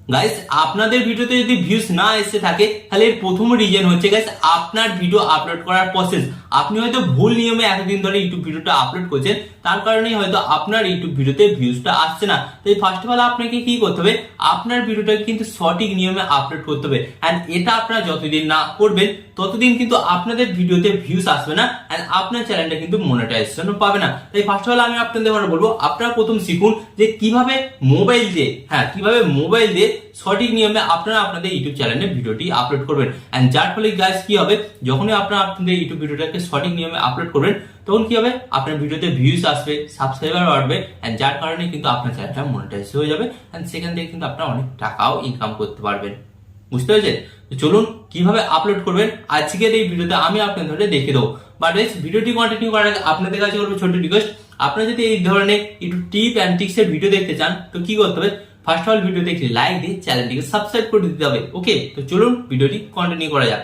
Guys আপনাদের ভিডিওতে যদি ভিউজ না এসে থাকে তাহলে এর প্রথম রিজন হচ্ছে গাইস আপনার ভিডিও আপলোড করার প্রসেস। আপনি হয়তো ভুল নিয়মে এতদিন ধরে ইউটিউব ভিডিওটা আপলোড করছেন, তার কারণেই হয়তো আপনার ইউটিউব ভিডিওতে ভিউজটা আসছে না। তাই ফার্স্ট অফ অল আপনাকে কি করতে হবে, আপনার ভিডিওটাকে কিন্তু সঠিক নিয়মে আপলোড করতে হবে। এন্ড এটা আপনারা যতদিন না করবেন ততদিন কিন্তু আপনাদের ভিডিওতে ভিউজ আসবে না এন্ড আপনার চ্যানেলটা কিন্তু মনিটাইজেশন পাবে না। তাই ফার্স্ট অফ অল আমি আপনাদের বলবো আপনারা প্রথম শিখুন যে কিভাবে মোবাইল দিয়ে কিভাবে মোবাইল দিয়ে সঠিক নিয়মে আপনারা আপনাদের ইউটিউব চ্যানেলে ভিডিওটি আপলোড করবেন। এন্ড যার ফলে গাইস কি হবে, যখনই আপনারা আপনাদের ইউটিউব ভিডিওটাকে সঠিক নিয়মে আপলোড করবেন তখন কি হবে, আপনার ভিডিওতে ভিউজ আসবে, সাবস্ক্রাইবার বাড়বে এন্ড যার কারণে কিন্তু আপনার চ্যানেলটা মনিটাইজ হয়ে যাবে এন্ড সেখান থেকে কিন্তু আপনারা অনেক টাকাও ইনকাম করতে পারবেন। বুঝতে পেরেছেন? তো চলুন কিভাবে আপলোড করবেন আজকের এই ভিডিওতে আমি আপনাদের দেখিয়ে দেবো। বাট গাইস ভিডিওটি কন্টিনিউ করার আগে আপনাদের কাছে করবো ছোট রিকোয়েস্ট, আপনারা যদি এই ধরনের একটু টিপ এন্ড ট্রিক্স এর ভিডিও দেখতে চান তো কি করতে হবে, ফার্স্ট অফ অল ভিডিওতে একটি লাইক দিয়ে চ্যানেলটিকে সাবস্ক্রাইব করে দিতে হবে। ওকে, তো চলুন ভিডিওটি কন্টিনিউ করা যাক।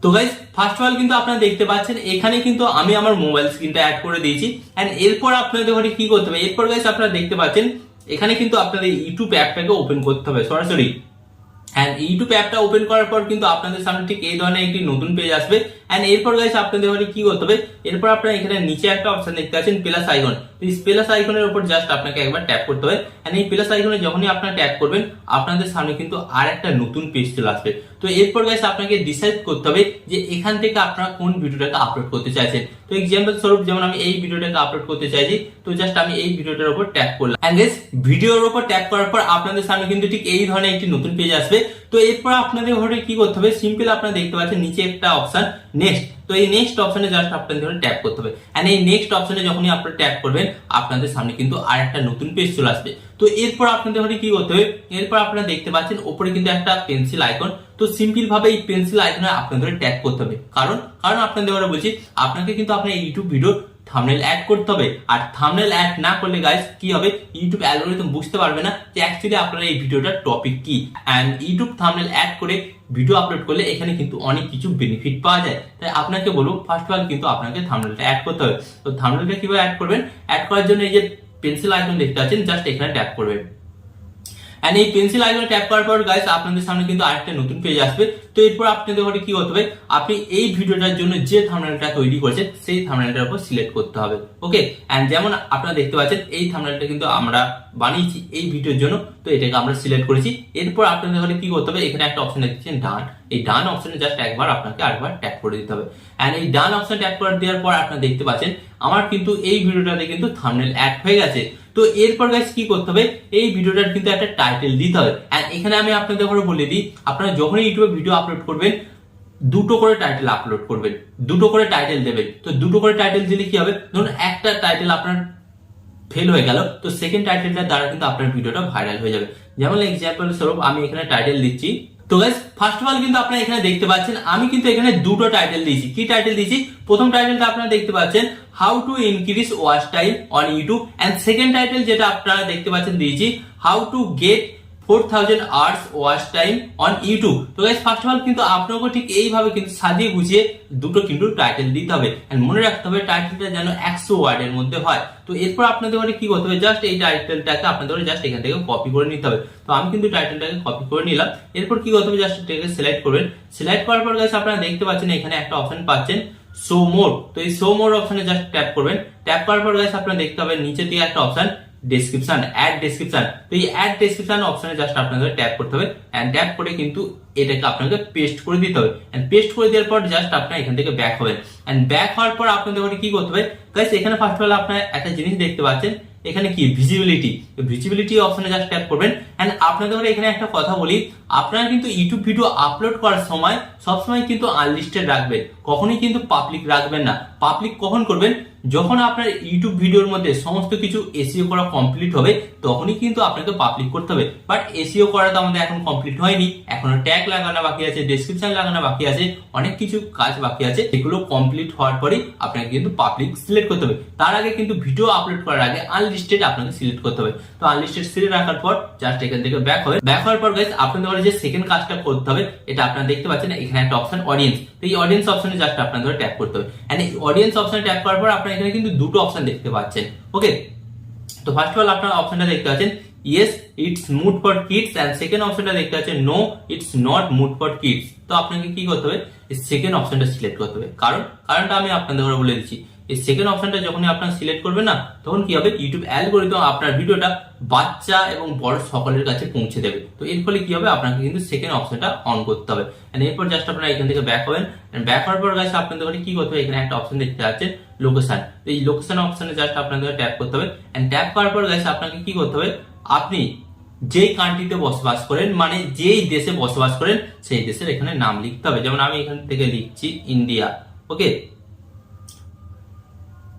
তো গাইস ফার্স্ট অফ অল কিন্তু আপনারা দেখতে পাচ্ছেন এখানে কিন্তু আমি আমার মোবাইল স্ক্রিনটা অ্যাড করে দিয়েছি এন্ড এরপর আপনাদের ঘরে কি করতে হবে, এরপর গাইস আপনারা দেখতে পাচ্ছেন এখানে কিন্তু আপনাদের ইউটিউব অ্যাপটাকে ওপেন করতে হবে সরাসরি। এন্ড ইউটিউব অ্যাপটা ওপেন করার পর কিন্তু আপনাদের সামনে ঠিক এই ধরনের একটি নতুন পেজ আসবে এন্ড এরপর গাইস আপনাদের ঘরে কি করতে হবে, এরপর আপনারা এখানে নিচে একটা অপশন দেখতে পাচ্ছেন প্লাস আইকন। তো এই প্লাস আইকনের উপর জাস্ট আপনাকে একবার ট্যাপ করতে হবে এন্ড এই প্লাস আইকনে যখনই আপনারা ট্যাপ করবেন আপনাদের সামনে কিন্তু আর একটা নতুন পেজ চলে আসবে। তো এরপর গাইস আপনাকে ডিসাইড করতে হবে যে এখান থেকে আপনারা কোন ভিডিওটাকে আপলোড করতে চাইছেন। তো এক্সাম্পল স্বরূপ যেমন আমি এই ভিডিওটাকে আপলোড করতে চাইছি, তো জাস্ট আমি এই ভিডিওটার উপর ট্যাপ করলাম এন্ড গাইস ভিডিওর উপর ট্যাপ করার পর আপনাদের সামনে কিন্তু ঠিক এই ধরনের একটি নতুন পেজ আসবে। তো এরপর আপনাদের ঘরে কি করতে হবে, সিম্পল আপনারা দেখতে পাচ্ছেন নিচে একটা অপশন নেক্সট। তো এই নেক্সট অপশনে জাস্ট আপনাদের ধরে ট্যাপ করতে হবে এন্ড এই নেক্সট অপশনে যখনই আপনারা ট্যাপ করবেন আপনাদের সামনে কিন্তু আর একটা নতুন পেজ চলে আসবে। তো এরপর আপনাদের ঘরে কি করতে হবে, এরপর আপনারা দেখতে পাচ্ছেন উপরে কিন্তু একটা পেন্সিল আইকন। তো সিম্পল ভাবে এই পেন্সিল আইকনে আপনাদের ট্যাপ করতে হবে, কারণ আপনাদের ঘরে বলছি আপনাকে কিন্তু আপনার ইউটিউব ভিডিও থাম্বনেল অ্যাড করতে হবে। আর থাম্বনেল অ্যাড না করলে গাইস কি হবে, ইউটিউব অ্যালগরিদম বুঝতে পারবে না যে অ্যাকচুয়ালি আপনার এই ভিডিওটার টপিক কি। এন্ড ইউটিউব থাম্বনেল অ্যাড করে ভিডিও আপলোড করলে এখানে কিন্তু অনেক কিছু বেনিফিট পাওয়া যায়। তাই আপনাকে বলবো ফার্স্ট অফ অল কিন্তু আপনাকে থাম্বনেলটা অ্যাড করতে হবে। তো থাম্বনেলটা কিভাবে অ্যাড করবেন, অ্যাড করার জন্য এই যে পেন্সিল আইকন দেখতে পাচ্ছেন জাস্ট এখানে ট্যাপ করবেন এন্ড এই পেন্সিল আইকনে ট্যাপ করার পর গাইস আপনাদের সামনে কিন্তু আরেকটা নতুন পেজ আসবে। তো এরপর আপনাদের ঘরে কি করতে হবে, আপনি এই ভিডিওটার জন্য যে থাম্বনেলটা তৈরি করেছেন সেই থাম্বনেলটার উপর সিলেক্ট করতে হবে। ওকে, এন্ড যেমন আপনারা দেখতে পাচ্ছেন এই থাম্বনেলটা কিন্তু আমরা বানিয়েছি এই ভিডিওর জন্য, তো এটাকে আমরা সিলেক্ট করেছি। এরপর আপনাদের ঘরে কি করতে হবে, এখানে একটা অপশন দেখছেন ডান, এই ডান অপশনে জাস্ট একবার আপনাকে আরেকবার ট্যাপ করে দিতে হবে এন্ড এই ডান অপশন ট্যাপ করে দেওয়ার পর আপনারা দেখতে পাচ্ছেন আমার কিন্তু এই ভিডিওটাতে কিন্তু থাম্বনেল অ্যাড হয়ে গেছে। তো এরপর গাইস কি করতে হবে, এই ভিডিওটার কিন্তু একটা টাইটেল দিতে হবে এন্ড এখানে আমি আপনাদের ঘরে বলে দিই আপনারা যখনই ইউটিউবে ভিডিও আপলোড করবেন দুটো করে টাইটেল আপলোড করবেন, দুটো করে টাইটেল দেবেন। তো দুটো করে টাইটেল দিলে কি হবে, ধরুন একটা টাইটেল আপনার ফেল হয়ে গেল তো সেকেন্ড টাইটেলটার দ্বারা কিন্তু আপনার ভিডিওটা ভাইরাল হয়ে যাবে। যেমন এক্সাম্পল স্বরূপ আমি এখানে টাইটেল দিচ্ছি। তো গাইস ফার্স্ট অফ অল কিন্তু আপনারা এখানে দেখতে পাচ্ছেন আমি কিন্তু এখানে দুটো টাইটেল দিয়েছি। কি টাইটেল দিয়েছি, প্রথম টাইটেলটা আপনারা দেখতে পাচ্ছেন how to increase watch time on YouTube and second title যেটা আপনারা দেখতে পাচ্ছেন দিয়েছি how to get 4000 hours watch time on YouTube. তো গাইস ফার্স্ট অফ অল কিন্তু আপনাকে ঠিক এইভাবে কিন্তু সাজিয়ে গুছিয়ে দুটো কিন্তু টাইটেল দিতে হবে এন্ড মনে রাখতে হবে টাইটেলটা যেন 100 ওয়ার্ডের মধ্যে হয়। তো এরপর আপনাদের ঘরে কি করতে হবে, জাস্ট এই টাইটেলটাকে আপনাদের ঘরে জাস্ট এখান থেকে কপি করে নিতে হবে। তো আমি কিন্তু টাইটেলটাকে কপি করে নিলাম। এরপর কি করতে হবে, জাস্ট এটাকে সিলেক্ট করবেন। সিলেক্ট করার পর গাইস আপনারা দেখতে পাচ্ছেন এখানে একটা অপশন পাচ্ছেন শো মোর। তো এই শো মোর অপশনে জাস্ট ট্যাপ করবেন। ট্যাপ করার পর গাইস আপনারা দেখতে পাবেন নিচে দিকে একটা অপশন ডেসক্রিপশন, অ্যাড ডেসক্রিপশন। তো এই অ্যাড ডেসক্রিপশন অপশনে জাস্ট আপনাদের ট্যাপ করতে হবে এন্ড ট্যাপ করে কিন্তু এটাকে আপনাকে পেস্ট করে দিতে হবে এন্ড পেস্ট করে দেওয়ার পর জাস্ট আপনারা এখান থেকে ব্যাক হবেন এন্ড ব্যাক হওয়ার পর আপনাদের কি করতে হবে গাইস, এখানে ফার্স্ট অফ অল আপনারা একটা জিনিস দেখতে পাচ্ছেন এখানে কি ভিজিবিলিটি। ভিজিবিলিটি অপশনে জাস্ট ট্যাপ করবেন এন্ড আপনাদের এখানে একটা কথা বলি, আপনারা কিন্তু ইউটিউব ভিডিও আপলোড করার সময় সবসময় কিন্তু আনলিস্টেড রাখবেন, কখনোই কিন্তু পাবলিক রাখবেন না। পাবলিক কখন করবেন, যখন আপনার ইউটিউব ভিডিওর মধ্যে সমস্ত কিছু এসইও করা কমপ্লিট হবে তখনই কিন্তু আপনাকে পাবলিক করতে হবে। বাট এসইও করা তো আমাদের এখন কমপ্লিট হয়নি, এখনো ট্যাগ লাগানো বাকি আছে, ডেসক্রিপশন লাগানো বাকি আছে, অনেক কিছু কাজ বাকি আছে। এগুলো কমপ্লিট হওয়ার পরেই আপনাকে কিন্তু পাবলিক সিলেক্ট করতে হবে। তার আগে কিন্তু ভিডিও আপলোড করার আগে আনলিস্টেড আপনাকে সিলেক্ট করতে হবে। তো আনলিস্টেড সিলেক্ট রাখার পর জাস্ট এখান থেকে ব্যাক হবে। ব্যাক হওয়ার পর গাইস আপনাদের যে সেকেন্ড কাজটা করতে হবে এটা আপনারা দেখতে পাচ্ছেন এখানে একটা অপশন অডিয়েন্স। তো এই অডিয়েন্স অপশনে জাস্ট আপনাদের ট্যাপ করতে হবে এন্ড এই অডিয়েন্স অপশনে ট্যাপ করার পর আপনারা এখানে কিন্তু দুটো অপশন দেখতে পাচ্ছেন। ওকে, তো ফার্স্ট অফ অল আপনারা অপশনটা দেখতে পাচ্ছেন yes it's made for kids, and second অপশনটা দেখতে পাচ্ছেন no it's not made for kids. তো আপনাকে কি করতে হবে, এই সেকেন্ড অপশনটা সিলেক্ট করতে হবে। কারণটা আমি আপনাদের ঘরে বলে দিচ্ছি। এই সেকেন্ড অপশনটা যখনই আপনার সিলেক্ট করবেন না, তখন কি হবে, ইউটিউব অ্যালগরিদম আপনার ভিডিওটা বাচ্চা এবং বড় সকলের কাছে পৌঁছে দেবে। তো এর ফলে কি হবে, আপনাকে কিন্তু সেকেন্ড অপশনটা অন করতে হবে। এরপর জাস্ট আপনারা এখান থেকে ব্যাক হবেন। ব্যাক হওয়ার পর গাইস আপনাদের ঘরে কি করতে হবে, এখানে একটা অপশন দেখতে পাচ্ছেন লোকেশন। এই লোকেশন অপশনে জাস্ট আপনাদের ট্যাপ করতে হবে। এন্ড ট্যাপ করার পর গাইস আপনাকে কি করতে হবে, আপনি যেই কান্ট্রিতে বসবাস করেন, মানে যেই দেশে বসবাস করেন, সেই দেশের এখানে নাম লিখতে হবে। যেমন আমি এখান থেকে লিখছি ইন্ডিয়া। ওকে,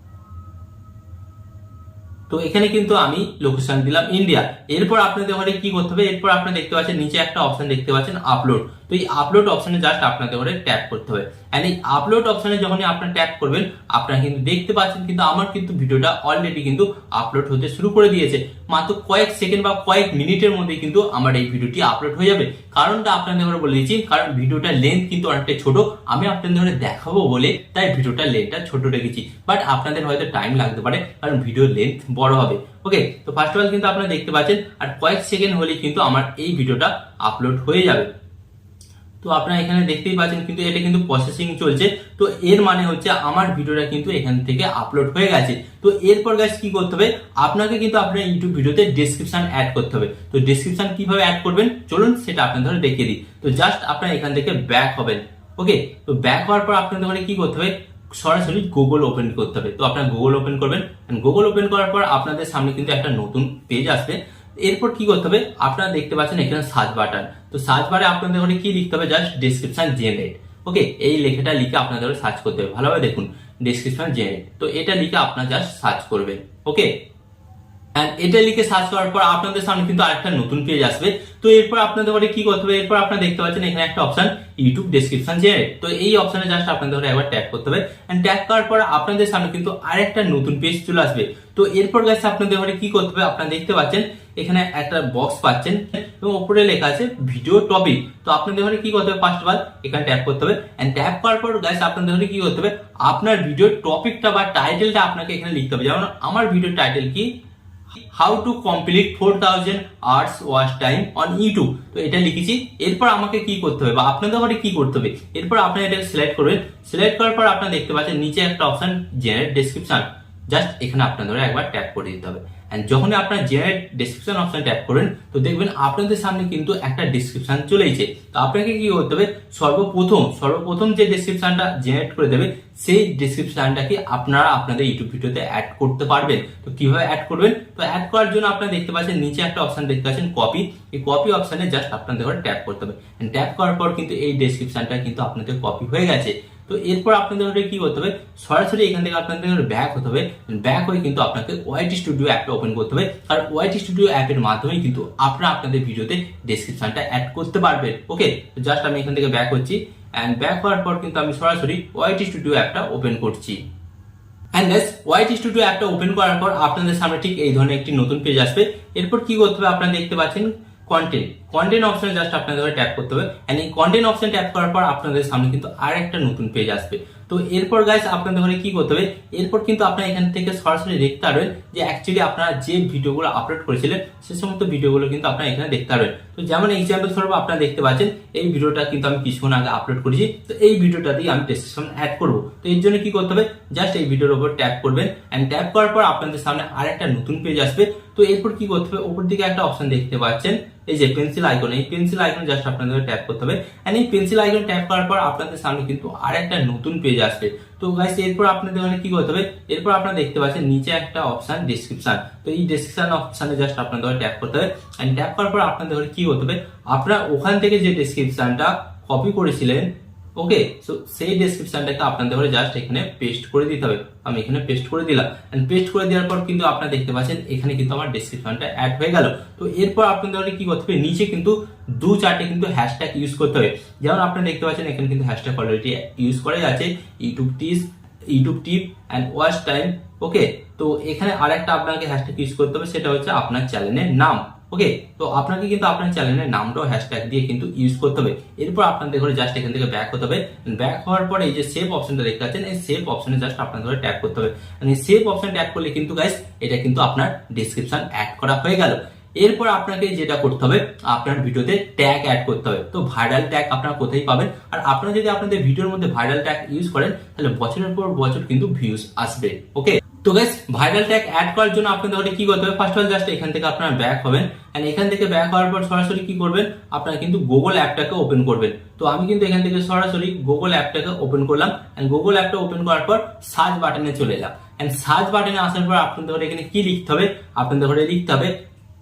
তো এখানে কিন্তু আমি লোকেশন দিলাম ইন্ডিয়া। এরপর আপনাদের ঘরে কি করতে হবে, এরপর আপনারা দেখতে পাচ্ছেন নিচে একটা অপশন দেখতে পাচ্ছেন আপলোড। তো এই আপলোড অপশনে জাস্ট আপনাদের ঘরে ট্যাপ করতে হবে। এন্ড এই আপলোড অপশনে যখনই আপনারা ট্যাপ করবেন, আপনারা কিন্তু দেখতে পাচ্ছেন কিন্তু আমার কিন্তু ভিডিওটা অলরেডি কিন্তু আপলোড হতে শুরু করে দিয়েছে। মাত্র কয়েক সেকেন্ড বা কয়েক মিনিটের মধ্যে কিন্তু আমার এই ভিডিওটি আপলোড হয়ে যাবে। কারণটা আপনাদের ঘরে বলে দিচ্ছি, কারণ ভিডিওটার লেন্থ কিন্তু অনেকটা ছোট। আমি আপনাদের ঘরে দেখাবো বলে তাই ভিডিওটার লেন্থটা ছোট রেখেছি, বাট আপনাদের হয়তো টাইম লাগতে পারে, কারণ ভিডিওর লেন্থ বড় হবে। ওকে, তো ফার্স্ট অফ অল কিন্তু আপনারা দেখতে পাচ্ছেন আর কয়েক সেকেন্ড হলেই কিন্তু আমার এই ভিডিওটা আপলোড হয়ে যাবে। তো আপনারা এখানে দেখতেই পাচ্ছেন কিন্তু এটা কিন্তু প্রসেসিং চলছে। তো এর মানে হচ্ছে আমার ভিডিওটা কিন্তু এখান থেকে আপলোড হয়ে গেছে। তো এরপর গাইস কি করতে হবে, আপনাকে কিন্তু আপনার ইউটিউব ভিডিওতে ডেসক্রিপশন অ্যাড করতে হবে। তো ডেসক্রিপশন কিভাবে অ্যাড করবেন চলুন সেটা আপনাদের দেখিয়ে দিই। তো জাস্ট আপনারা এখান থেকে ব্যাক হবেন। ওকে, তো ব্যাক হওয়ার পর আপনাদের ওখানে কি করতে হবে, সরাসরি গুগল ওপেন করতে হবে। তো আপনারা গুগল ওপেন করবেন। গুগল ওপেন করার পর আপনাদের সামনে কিন্তু একটা নতুন পেজ আসবে। এরপর কি করতে হবে, আপনারা দেখতে পাচ্ছেন এখানে সার্চ বাটন। তো সার্চ বারে আপনাদের ওখানে কি লিখতে হবে, জাস্ট ডেসক্রিপশন জেনারেট। ওকে, এই লেখাটা লিখে আপনাদের সার্চ করতে হবে। ভালোভাবে দেখুন, ডেসক্রিপশন জেনারেট। তো এটা লিখে আপনারা জাস্ট সার্চ করবেন। ওকে, এন্ড এটা লিখে সার্চ করার পর আপনাদের সামনে কিন্তু আরেকটা নতুন পেজ আসবে। তো এরপর আপনাদের ঘরে কি করতে হবে, এরপর আপনারা দেখতে পাচ্ছেন এখানে একটা অপশন ইউটিউব ডেসক্রিপশন জেনারেট। তো এই অপশনে জাস্ট আপনাদের ঘরে একবার ট্যাপ করতে হবে। এন্ড ট্যাপ করার পর আপনাদের সামনে কিন্তু আরেকটা নতুন পেজ চলে আসবে। তো এরপর গাইস আপনাদের ঘরে কি করতে হবে, আপনারা দেখতে পাচ্ছেন এখানে একটা বক্স পাচ্ছেন এবং উপরে লেখা আছে ভিডিও টপিক। তো আপনাদের ঘরে কি করতে হবে, ফার্স্ট অফ অল এখানে ট্যাপ করতে হবে। এন্ড ট্যাপ করার পর গাইস আপনাদের ঘরে কি করতে হবে, আপনার ভিডিও টপিকটা বা টাইটেলটা আপনাকে এখানে লিখতে হবে। যেমন আমার ভিডিও টাইটেল কি, how to complete 4000 hours watch time on YouTube. তো এটা লিখেছি। এরপর আমাকে কি করতে হবে বা আপনাদের ঘরে কি করতে হবে, এরপর আপনারা এটাকে সিলেক্ট করবেন। সিলেক্ট করার পর আপনারা দেখতে পাচ্ছেন নিচে একটা অপশন জেনারেট ডেসক্রিপশন। জাস্ট এখানে আপনাদের একবার ট্যাপ করে দিতে হবে। এন্ড যখনই আপনারা জেনারেট ডেসক্রিপশন অপশন ট্যাপ করবেন, তো দেখবেন আপনাদের সামনে কিন্তু একটা ডেসক্রিপশন চলে এসেছে। তো আপনাকে কি করতে হবে, সর্বপ্রথম যে ডেসক্রিপশনটা জেনারেট করে দেবে, সেই ডেসক্রিপশনটাকে আপনারা আপনাদের ইউটিউব ভিডিওতে অ্যাড করতে পারবেন। তো কিভাবে অ্যাড করবেন, তো অ্যাড করার জন্য আপনারা দেখতে পাচ্ছেন নিচে একটা অপশন দেখতে পাচ্ছেন কপি। এই কপি অপশনে জাস্ট আপনাদের ঘরে ট্যাপ করতে হবে। ট্যাপ করার পর কিন্তু এই ডেসক্রিপশনটা কিন্তু আপনাদের কপি হয়ে গেছে। তো এরপর আপনাদের কি করতে হবে, সরাসরি এখান থেকে আপনাদের ব্যাক হতে হবে। ব্যাক হয়ে কিন্তু আপনাকে ওয়াইটি স্টুডিও অ্যাপটা ওপেন করতে হবে। আর ওয়াইটি স্টুডিও অ্যাপের মাধ্যমে কিন্তু আপনারা আপনাদের ভিডিওতে ডেসক্রিপশনটা অ্যাড করতে পারবেন। ওকে, জাস্ট আমি এখান থেকে ব্যাক হচ্ছি। এন্ড ব্যাক হওয়ার পর কিন্তু আমি সরাসরি ওয়াইটি স্টুডিও অ্যাপটা ওপেন করছি। এন্ড ওয়াইটি স্টুডিও অ্যাপটা ওপেন করার পর আপনাদের সামনে ঠিক এই ধরনের একটি নতুন পেজ আসবে। এরপর কি করতে হবে, আপনারা দেখতে পাচ্ছেন কন্টেন্ট অপশনে জাস্ট আপনাদের ট্যাপ করতে হবে। এন্ড এই কন্টেন্ট অপশন ট্যাপ করার পর আপনাদের সামনে কিন্তু আর একটা নতুন পেজ আসবে। তো এরপর গাইস আপনাদের ঘরে কি করতে হবে, এরপর কিন্তু আপনারা এখান থেকে সরাসরি দেখতে পারবেন যে অ্যাকচুয়ালি আপনারা যে ভিডিওগুলো আপলোড করেছিলেন সে সমস্ত ভিডিওগুলো কিন্তু আপনারা এখানে দেখতে পারবেন। তো যেমন এক্সাম্পল স্বরূপ আপনারা দেখতে পাচ্ছেন এই ভিডিওটা কিন্তু আমি কিছুক্ষণ আগে আপলোড করেছি। তো এই ভিডিওটাতেই আমি ডেসক্রিপশন অ্যাড করব। তো এর জন্য কি করতে হবে, জাস্ট এই ভিডিওর উপর ট্যাপ করবেন। এন্ড ট্যাপ করার পর আপনাদের সামনে আরেকটা নতুন পেজ আসবে। তো এরপর কি করতে হবে, উপর দিকে একটা অপশন দেখতে পাচ্ছেন এই যে পেন্সিল আইকন। এই পেন্সিল আইকন জাস্ট আপনাদের ট্যাপ করতে হবে। এন্ড এই পেন্সিল আইকন ট্যাপ করার পর আপনাদের সামনে কিন্তু আরেকটা নতুন পেজ আসবে। তো গাইস এরপর আপনাদের কি করতে হবে, এরপর আপনারা দেখতে পাচ্ছেন নিচে একটা অপশন ডেসক্রিপশন। তো এই ডেসক্রিপশন অপশনে জাস্ট আপনাদের ট্যাপ করতে হবে। এন্ড ট্যাপ করার পর আপনাদের কি করতে হবে, আপনারা ওখান থেকে যে ডেসক্রিপশনটা কপি করেছিলেন, ওকে, সো সেই ডেসক্রিপশনটাকে আপনাদের ঘরে জাস্ট এখানে পেস্ট করে দিতে হবে। আমি এখানে পেস্ট করে দিলাম। এন্ড পেস্ট করে দেওয়ার পর কিন্তু আপনারা দেখতে পাচ্ছেন এখানে কিন্তু আমার ডেসক্রিপশনটা অ্যাড হয়ে গেল। তো এরপর আপনাদের ঘরে কি করতে হবে, নিচে কিন্তু 2-4টে কিন্তু হ্যাশট্যাগ ইউজ করতে হবে। যেমন আপনারা দেখতে পাচ্ছেন এখানে কিন্তু হ্যাশট্যাগ অলরেডি ইউজ করা আছে, YouTube tip and watch time. Okay, তো এখানে আরেকটা আপনাকে হ্যাশট্যাগ ইউজ করতে হবে, সেটা হচ্ছে আপনার চ্যানেলের নাম। ওকে, তো আপনাকে কিন্তু আপনার চ্যানেলের নামটাও হ্যাশট্যাগ দিয়ে কিন্তু ইউজ করতে হবে। এরপর আপনাদের ঘরে জাস্ট এখান থেকে ব্যাক হতে হবে। ব্যাক হওয়ার পরে এই যে সেভ অপশনটা দেখতে পাচ্ছেন, এই সেভ অপশনে জাস্ট আপনাদের ঘরে ট্যাপ করতে হবে। এই সেভ অপশন ট্যাপ করলে কিন্তু গাইস এটা কিন্তু আপনার ডেসক্রিপশন অ্যাড করা হয়ে গেল। এরপর আপনাকে যেটা করতে হবে, আপনার ভিডিওতে ট্যাগ অ্যাড করতে হবে। তো ভাইরাল ট্যাগ আপনারা কোথায় পাবেন, আর আপনারা যদি আপনাদের ভিডিওর মধ্যে ভাইরাল ট্যাগ ইউজ করেন তাহলে বছরের পর বছর কিন্তু ভিউজ আসবে। ওকে, তো গাইস ভাইরাল ট্যাগ অ্যাড করার জন্য আপনাদের কি করতে হবে, ফার্স্ট অফ অল জাস্ট এখান থেকে আপনারা ব্যাক হবেন, এন্ড এখান থেকে ব্যাক হওয়ার পর সরাসরি কি করবেন, আপনারা কিন্তু গুগল অ্যাপটাকে ওপেন করবেন। তো আমি কিন্তু এখান থেকে সরাসরি গুগল অ্যাপটাকে ওপেন করলাম, এন্ড গুগল অ্যাপটা ওপেন করার পর সার্চ বাটনে চলে এলাম, এন্ড সার্চ বাটনে আসার পর আপনাদের এখানে কি লিখতে হবে, আপনাদের লিখতে হবে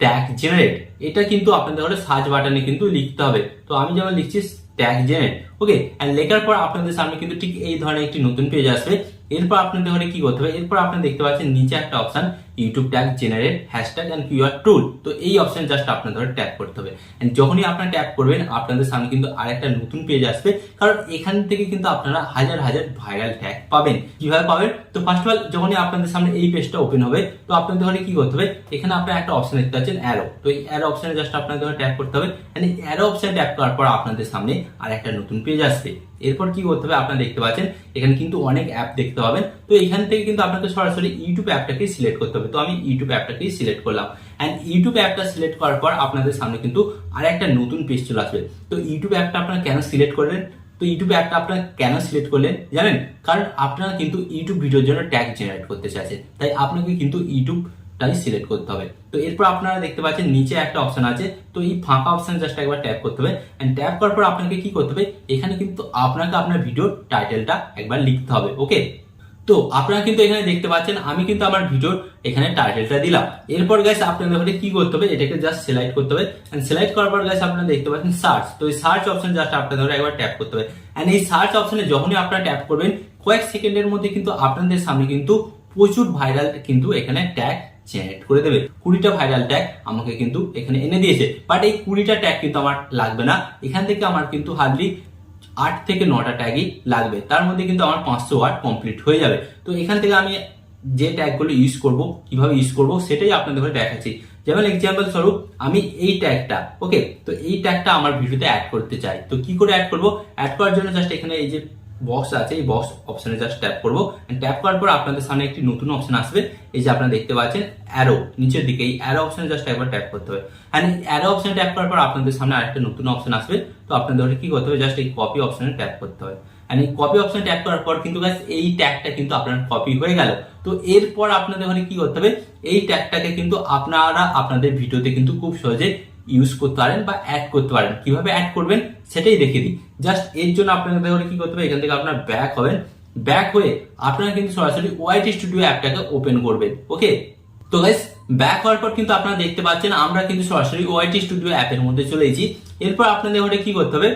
ট্যাগ জেনারেট। এটা কিন্তু আপনাদের সার্চ বাটনে কিন্তু লিখতে হবে। তো আমি যেমন লিখছি ট্যাগ জেনারেট। ওকে, এন্ড লেখার পর আপনাদের সামনে কিন্তু ঠিক এই ধরনের একটি নতুন পেজ আসবে। এরপর আপনাদের কি করতে হবে, এরপর আপনি দেখতে পাচ্ছেন নিচে একটা option YouTube tag generate hashtag and keyword tool. তো এই অপশন জাস্ট আপনাদের ট্যাপ করতে হবে, এন্ড যখনই আপনারা ট্যাপ করবেন আপনাদের সামনে কিন্তু আরেকটা নতুন পেজ আসবে, কারণ এখান থেকে কিন্তু আপনারা হাজার হাজার ভাইরাল ট্যাগ পাবেন। কিভাবে পাবেন, তো ফার্স্ট অফ অল যখনই আপনাদের সামনে এই পেজটা ওপেন হবে, তো আপনাদের কি করতে হবে, এখানে আপনারা একটা অপশন দেখতে পাচ্ছেন অ্যারো। তো এই অ্যারো অপশনে জাস্ট আপনাদের ট্যাপ করতে হবে, এন্ড এই অ্যারো অপশনে ট্যাপ করার পর আপনাদের সামনে আরেকটা নতুন পেজ আসবে। এরপর কি করতে হবে, আপনারা দেখতে পাচ্ছেন এখানে কিন্তু অনেক অ্যাপ দেখতে পাবেন। তো এখান থেকে কিন্তু আপনাকে সরাসরি ইউটিউব অ্যাপটাকে সিলেক্ট করতে হবে। তো আমি ইউটিউব অ্যাপটাকেই সিলেক্ট করলাম, এন্ড ইউটিউব অ্যাপটা সিলেক্ট করার পর আপনাদের সামনে কিন্তু আরেকটা নতুন পেজ চলে আসবে। তো ইউটিউব অ্যাপটা আপনারা কেন সিলেক্ট করলেন, তো ইউটিউব অ্যাপটা আপনারা কেন সিলেক্ট করলেন জানেন, কারণ আপনারা কিন্তু ইউটিউব ভিডিওর জন্য ট্যাগ জেনারেট করতে চাইছেন, তাই আপনাকে কিন্তু ইউটিউবটাই সিলেক্ট করতে হবে। তো এরপর আপনারা দেখতে পাচ্ছেন নিচে একটা অপশন আছে, তো এই ফাঁকা অপশন জাস্ট একবার ট্যাপ করতে হবে, এন্ড ট্যাপ করার পর আপনাকে কি করতে হবে, এখানে কিন্তু আপনাকে আপনার ভিডিওর টাইটেলটা একবার লিখতে হবে। ওকে, তো আপনারা কিন্তু এখানে দেখতে পাচ্ছেন আমি কিন্তু আমার ভিডিওর এখানে টাইটেলটা দিলাম। এরপর গাইস আপনাদের কি করতে হবে, এটাকে জাস্ট সিলেক্ট করতে হবে, এন্ড সিলেক্ট করার পর গাইস আপনারা দেখতে পাচ্ছেন সার্চ। তো এই সার্চ অপশন জাস্ট আপনাদের একবার ট্যাপ করতে হবে, এন্ড এই সার্চ অপশনে যখনই আপনারা ট্যাপ করবেন কয়েক সেকেন্ডের মধ্যে কিন্তু আপনাদের সামনে কিন্তু প্রচুর ভাইরাল কিন্তু এখানে ট্যাগ জেনারেট করে দেবে। 20টা ভাইরাল ট্যাগ আমাকে কিন্তু এখানে এনে দিয়েছে, বাট এই 20টা ট্যাগ কিন্তু আমার লাগবে না। এখান থেকে আমার কিন্তু হার্ডলি 8 থেকে 9টা ট্যাগই লাগবে, তার মধ্যে কিন্তু আমার 500 ওয়ার্ড কমপ্লিট হয়ে যাবে। তো এখান থেকে আমি যে ট্যাগগুলো ইউজ করব, কিভাবে ইউজ করব সেটাই আপনাদের দেখাচ্ছি। যেমন এক্সাম্পল স্বরূপ আমি এই ট্যাগটা, ওকে, তো এই ট্যাগটা আমার ভিডিওতে অ্যাড করতে চাই। তো কি করে অ্যাড করব, অ্যাড করার জন্য জাস্ট এখানে এই যে বক্স আছে, এই বক্স অপশনে জাস্ট ট্যাপ করবো, ট্যাপ করার পর আপনাদের সামনে একটি নতুন অপশন আসবে, এই যে আপনারা দেখতে পাচ্ছেন অ্যারো নিচের দিকে, এই অ্যারো অপশনে জাস্ট একবার ট্যাপ করতে হবে, এন্ড অ্যারো অপশনে ট্যাপ করার পর আপনাদের সামনে আরেকটা নতুন অপশন আসবে। তো আপনাদের কি করতে হবে, জাস্ট এই কপি অপশনে ট্যাপ করতে হবে, এন্ড এই কপি অপশনে ট্যাপ করার পর কিন্তু গাইস এই ট্যাগটা কিন্তু আপনার কপি হয়ে গেল। তো এরপর আপনাদের কি করতে হবে, এই ট্যাগটাকে কিন্তু আপনারা আপনাদের ভিডিওতে কিন্তু খুব সহজে ইউজ করতে পারেন বা অ্যাড করতে পারেন। কিভাবে অ্যাড করবেন সেটাই দেখিয়ে দিই। জাস্ট এর জন্য আপনাদের কি করতে হবে, এখান থেকে আপনারা ব্যাক হবেন, ব্যাক হয়ে আপনারা কিন্তু সরাসরি ওয়াইটি স্টুডিও অ্যাপটাকে ওপেন করবেন। ওকে, তো গাইস ব্যাক হওয়ার পর কিন্তু আপনারা দেখতে পাচ্ছেন আমরা কিন্তু সরাসরি ওয়াইটি স্টুডিও অ্যাপের মধ্যে চলে এসেছি। এরপর আপনাদের কি করতে হবে,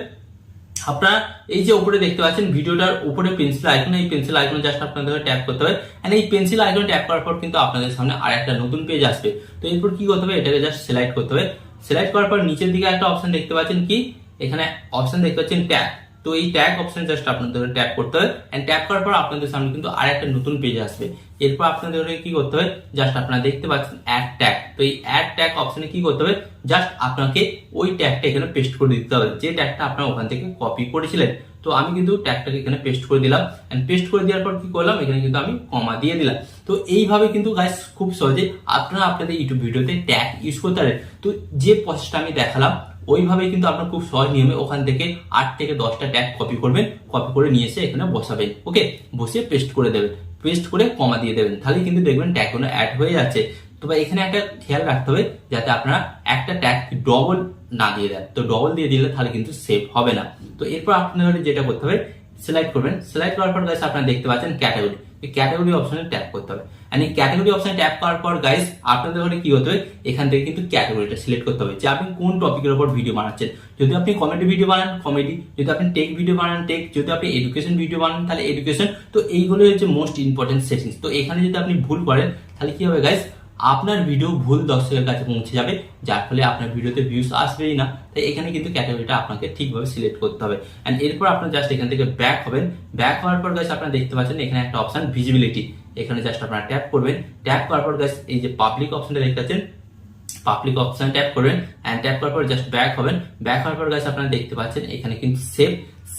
আপনারা এই যে উপরে দেখতে পাচ্ছেন ভিডিওটার উপরে পেন্সিল আইকন, এই পেন্সিল আইকন জাস্ট আপনাদের ট্যাপ করতে হবে, এন্ড এই পেন্সিল আইকন ট্যাপ করার পর কিন্তু আপনাদের সামনে আরেকটা নতুন পেজ আসবে। তো এরপর কি করতে হবে, এটাকে জাস্ট সিলেক্ট করতে হবে, সিলেক্ট করার পর নিচের দিকে একটা অপশন দেখতে পাচ্ছেন, কি এখানে অপশন দেখতে পাচ্ছেন ট্যাগ। তো এই ট্যাগ অপশন জাস্ট আপনাদের ট্যাপ করতে হবে, এন্ড ট্যাপ করার পর আপনাদের সামনে কিন্তু আরেকটা নতুন পেজ আসবে। এরপর আপনাদের কি করতে হবে, জাস্ট আপনারা দেখতে পাচ্ছেন অ্যাড ট্যাগ। তো এই অ্যাড ট্যাগ অপশনে কি করতে হবে, জাস্ট আপনাকে ওই ট্যাগটা এখানে পেস্ট করে দিতে হবে, যে ট্যাগটা আপনারা ওখান থেকে কপি করেছিলেন। তো আমি কিন্তু ট্যাগটাকে এখানে পেস্ট করে দিলাম, এন্ড পেস্ট করে দেওয়ার পর কি করলাম, এখানে কিন্তু আমি কমা দিয়ে দিলাম। তো এইভাবে কিন্তু গাইস খুব সহজে আপনারা আপনাদের ইউটিউব ভিডিওতে ট্যাগ ইউজ করতে পারেন। তো যে প্রসেসটা আমি দেখালাম ওইভাবে কিন্তু আপনার খুব সহজ নিয়মে ওখান থেকে 8 থেকে 10টা ট্যাগ কপি করবেন, কপি করে নিয়ে এসে এখানে বসাবেন। ওকে, বসিয়ে পেস্ট করে দেবেন, পেস্ট করে কমা দিয়ে দেবেন, তাহলে কিন্তু দেখবেন ট্যাগগুলো অ্যাড হয়ে যাচ্ছে। তবে এখানে একটা খেয়াল রাখতে হবে যাতে আপনারা একটা ট্যাগ ডবল না দিয়ে দেন। তো ডবল দিয়ে দিলে তাহলে কিন্তু সেভ হবে না। তো এরপর আপনাদের যেটা করতে হবে, সিলেক্ট করবেন, সিলেক্ট করার পর গাইস আপনারা দেখতে পাচ্ছেন ক্যাটাগরি, এই ক্যাটাগরি অপশনে ট্যাপ করতে হবে, এন্ড এই ক্যাটাগরি অপশনে ট্যাপ করার পর গাইস আপনাদের কি হতে হবে, এখান থেকে কিন্তু ক্যাটাগরিটা সিলেক্ট করতে হবে যে আপনি কোন টপিকের উপর ভিডিও বানাচ্ছেন। যদি আপনি কমেডি ভিডিও বানান কমেডি, যদি আপনি টেক ভিডিও বানান টেক, যদি আপনি এডুকেশন ভিডিও বানান তাহলে এডুকেশন। তো এইগুলো হচ্ছে মোস্ট ইম্পর্টেন্ট সেটিংস। তো এখানে যদি আপনি ভুল করেন তাহলে কি হবে গাইস, আপনার ভিডিও ভুল দর্শকের কাছে পৌঁছে যাবে, যার ফলে আপনার ভিডিওতে ভিউজ আসবেই না। তাই এখানে কিন্তু ক্যাটাগরিটা আপনাকে ঠিকভাবে সিলেক্ট করতে হবে, এন্ড এরপর আপনার জাস্ট এখান থেকে ব্যাক হবেন, ব্যাক হওয়ার পর গাইস আপনারা দেখতে পাচ্ছেন এখানে একটা অপশন ভিজিবিলিটি, এখানে জাস্ট আপনারা ট্যাপ করবেন, ট্যাপ করার পর গাইস এই যে পাবলিক অপশনটা দেখতে পাচ্ছেন, পাবলিক অপশন ট্যাপ করবেন, এন্ড ট্যাপ করার পর জাস্ট ব্যাক হবেন, ব্যাক হওয়ার পর গাইস আপনারা দেখতে পাচ্ছেন এখানে কিন্তু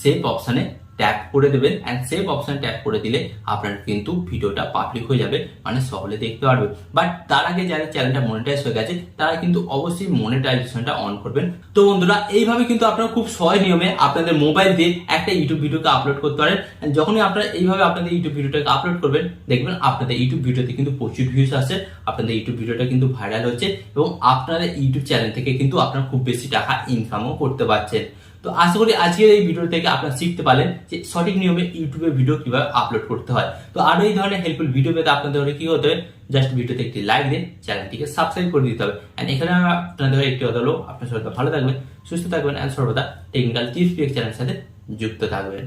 সেভ অপশনে ট্যাপ করে দেবেন অ্যান্ড সেভ অপশন ট্যাপ করে দিলে আপনার কিন্তু ভিডিওটা পাবলিক হয়ে যাবে, মানে সকলে দেখতে পারবে। বাট তার আগে যারা চ্যানেলটা মনিটাইজ হয়ে গেছে তারা কিন্তু অবশ্যই মনিটাইজেশনটা অন করবেন। তো বন্ধুরা এইভাবে কিন্তু আপনারা খুব সহজ নিয়মে আপনাদের মোবাইল দিয়ে একটা ইউটিউব ভিডিওকে আপলোড করতে পারেন। যখনই আপনারা এইভাবে আপনাদের ইউটিউব ভিডিওটাকে আপলোড করবেন দেখবেন আপনাদের ইউটিউব ভিডিওতে কিন্তু প্রচুর ভিউজ আসছে, আপনাদের ইউটিউব ভিডিওটা কিন্তু ভাইরাল হচ্ছে এবং আপনাদের ইউটিউব চ্যানেল থেকে কিন্তু আপনারা খুব বেশি টাকা ইনকামও করতে পারছেন। তো আশা করি আজকের এই ভিডিও থেকে আপনারা শিখতে পারলেন যে সঠিক নিয়মে ইউটিউবে ভিডিও কিভাবে আপলোড করতে হয়। তো আরো এই ধরনের হেল্পফুল ভিডিও পেতে আপনাদের কি হতে হবে, জাস্ট ভিডিওতে একটি লাইক দিন, চ্যানেলটিকে সাবস্ক্রাইব করে দিতে হবে। এন্ড এখানে আপনাদের একটি কথা হলো আপনার সবাই ভালো থাকবেন, সুস্থ থাকবেন এন্ড সর্বদা টেকনিক্যাল টিপস চ্যানেলের সাথে যুক্ত থাকবেন।